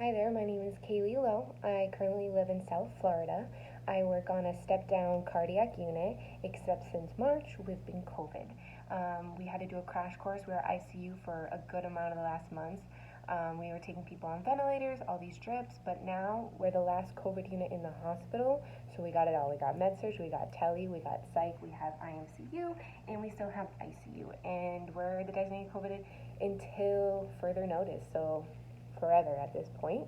Hi there, my name is Kaylee Lowe. I currently live in South Florida. I work on a step down cardiac unit, except since March we've been COVID. We had to do a crash course. We were ICU for a good amount of the last months. We were taking people on ventilators, all these drips, but now we're the last COVID unit in the hospital, so we got it all. We got med-surg, we got tele, we got psych, we have IMCU, and we still have ICU. And we're the designated COVID until further notice, so forever at this point.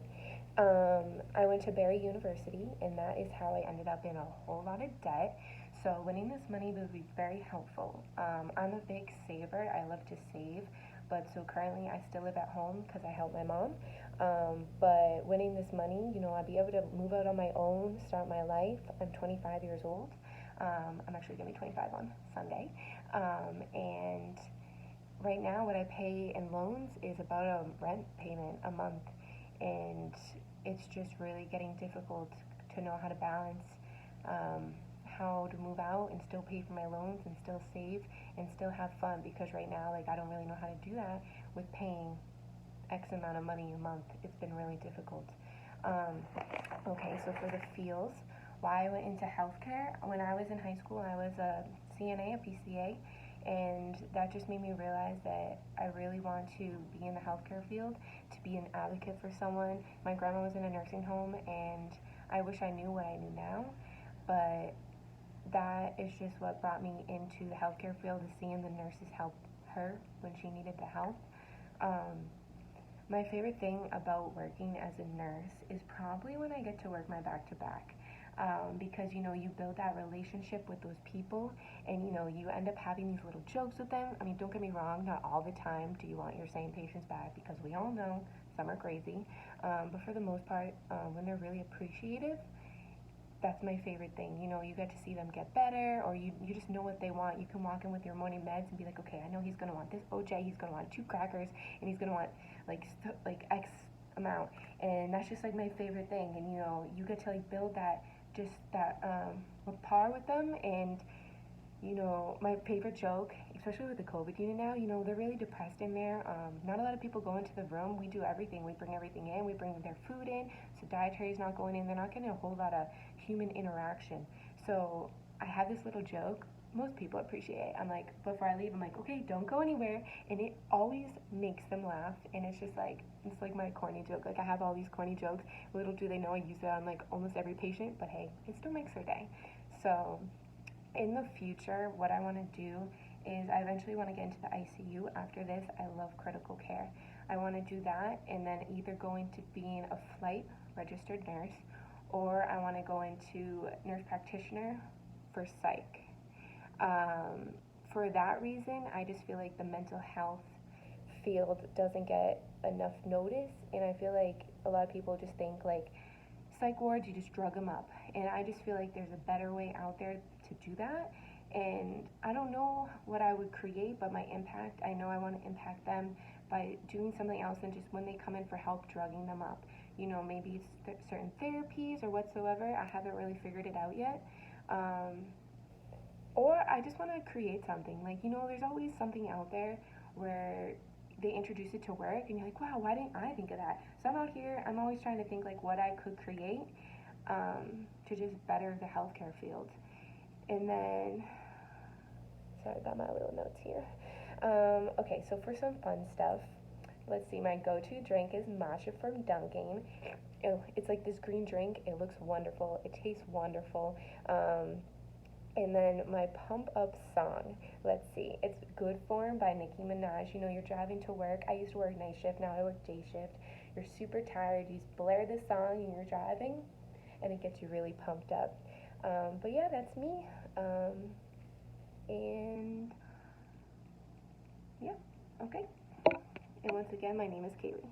I went to Barry University, and that is how I ended up in a whole lot of debt. So winning this money would be very helpful. I'm a big saver. I love to save, but so currently I still live at home because I help my mom. But winning this money, I'll be able to move out on my own, start my life. I'm 25 years old. I'm actually gonna be 25 on Sunday, and right now what I pay in loans is about a rent payment a month, and it's just really getting difficult to know how to balance how to move out and still pay for my loans and still save and still have fun, because right now I don't really know how to do that with paying X amount of money a month. It's been really difficult. Okay, so for the feels, why I went into healthcare, when I was in high school I was a CNA, a PCA, and that just made me realize that I really want to be in the healthcare field, to be an advocate for someone. My grandma was in a nursing home, and I wish I knew what I knew now, but that is just what brought me into the healthcare field, is seeing the nurses help her when she needed the help. My favorite thing about working as a nurse is probably when I get to work my back to back. Because you build that relationship with those people, and you end up having these little jokes with them. I mean, don't get me wrong, not all the time do you want your same patients back, because we all know some are crazy, but for the most part, when they're really appreciative, that's my favorite thing. You get to see them get better, or you just know what they want. You can walk in with your morning meds and be like, okay, I know he's gonna want this OJ, he's gonna want 2 crackers, and he's gonna want like X amount, and that's just like my favorite thing. And you get to build that rapport with them. And my favorite joke, especially with the COVID unit now, they're really depressed in there. Not a lot of people go into the room. We do everything. We bring everything in. We bring their food in. So dietary is not going in. They're not getting a whole lot of human interaction. So I have this little joke. Most people appreciate it. I'm like, before I leave, I'm like, okay, don't go anywhere. And it always makes them laugh. And it's just it's like my corny joke. I have all these corny jokes. Little do they know I use it on almost every patient. But hey, it still makes their day. So in the future, what I want to do is I eventually want to get into the ICU. After this, I love critical care. I want to do that, and then either go into being a flight registered nurse, or I want to go into nurse practitioner for psych. For that reason, I just feel like the mental health field doesn't get enough notice, and I feel like a lot of people just think psych wards, you just drug them up. And I just feel like there's a better way out there to do that. And I don't know what I would create, but my impact, I know I want to impact them by doing something else than just when they come in for help, drugging them up. Maybe it's certain therapies or whatsoever. I haven't really figured it out yet. Or I just want to create something. There's always something out there where they introduce it to work, and you're like, wow, why didn't I think of that? So I'm out here, I'm always trying to think what I could create to just better the healthcare field. And then, sorry, I got my little notes here. Okay, so for some fun stuff, let's see, my go-to drink is matcha from Dunkin'. Oh, it's like this green drink. It looks wonderful. It tastes wonderful. And then my pump up song, let's see, it's Good Form by Nicki Minaj. You're driving to work. I used to work night shift, now I work day shift. You're super tired, you blare this song and you're driving, and it gets you really pumped up. But yeah, that's me. And yeah, okay. And once again, my name is Kaylee.